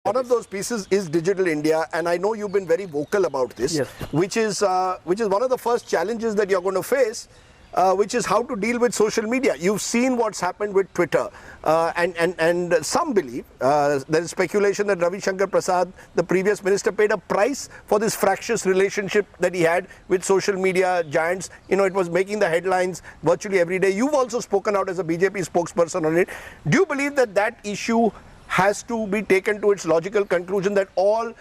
One of those pieces is Digital India, and I know you've been very vocal about this, Yes. which is one of the first challenges that you're going to face, which is how to deal with social media. You've seen what's happened with Twitter, and some believe, there is speculation that Ravi Shankar Prasad, the previous minister, paid a price for this fractious relationship that he had with social media giants. You know, it was making the headlines virtually every day. You've also spoken out as a BJP spokesperson on it. Do you believe that that issue has to be taken to its logical conclusion, that all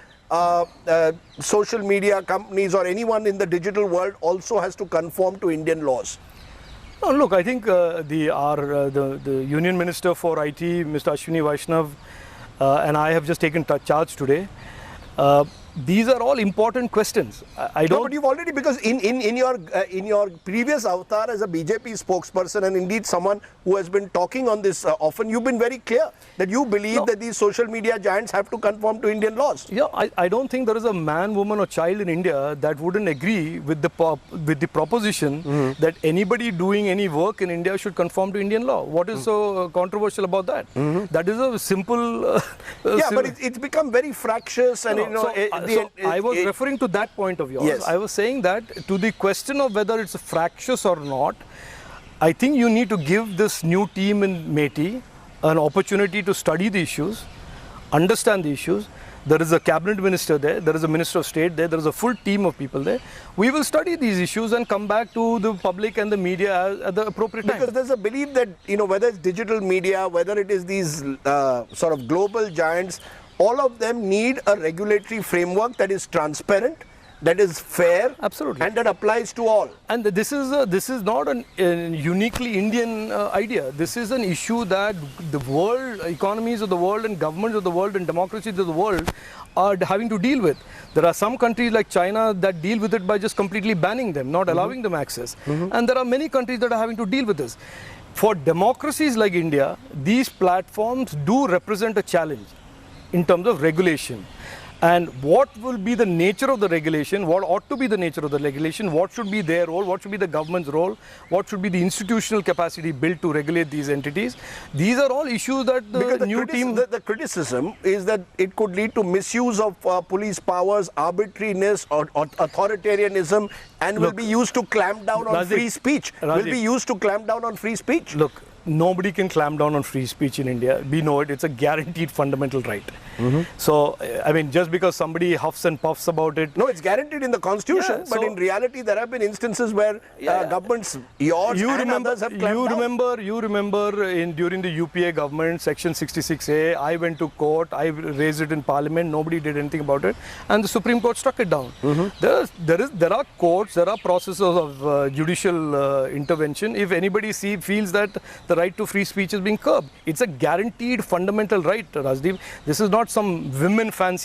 social media companies or anyone in the digital world also has to conform to Indian laws? No, look, I think the Union Minister for IT, Mr. Ashwini Vaishnav, and I have just taken charge today. These are all important questions. I don't. No, but you've already, because in your previous avatar as a BJP spokesperson, and indeed someone who has been talking on this often, you've been very clear that you believe that these social media giants have to conform to Indian laws. Yeah, I don't think there is a man, woman, or child in India that wouldn't agree with the proposition that anybody doing any work in India should conform to Indian law. What is so controversial about that? That is a simple. But it's become very fractious, and I was referring to that point of yours. Yes. I was saying that to the question of whether it's fractious or not, I think you need to give this new team in METI an opportunity to study the issues, understand the issues. There is a cabinet minister there, there is a minister of state there, there is a full team of people there. We will study these issues and come back to the public and the media at the appropriate time. Because there's a belief that, you know, whether it's digital media, whether it is these sort of global giants, all of them need a regulatory framework that is transparent, that is fair, absolutely, and that applies to all. And this is not a uniquely Indian idea. This is an issue that the world, economies of the world and governments of the world and democracies of the world are having to deal with. There are some countries like China that deal with it by just completely banning them, not allowing them access. And there are many countries that are having to deal with this. For democracies like India, these platforms do represent a challenge in terms of regulation. And what will be the nature of the regulation, what ought to be the nature of the regulation, what should be their role, what should be the government's role, what should be the institutional capacity built to regulate these entities. These are all issues that the new team... The criticism is that it could lead to misuse of police powers, arbitrariness or authoritarianism, and will be used to clamp down on free speech. Will be used to clamp down on free speech. Look, nobody can clamp down on free speech in India. We know it. It's a guaranteed fundamental right. So, I mean, just because somebody huffs and puffs about it... No, it's guaranteed in the constitution, but in reality, there have been instances where governments, yours and others, have clamped down. You remember during the UPA government, Section 66A, I went to court, I raised it in Parliament, nobody did anything about it, and the Supreme Court struck it down. There are courts, there are processes of judicial intervention. If anybody feels that the right to free speech is being curbed, it's a guaranteed fundamental right, Rajdeep. This is not some women fancy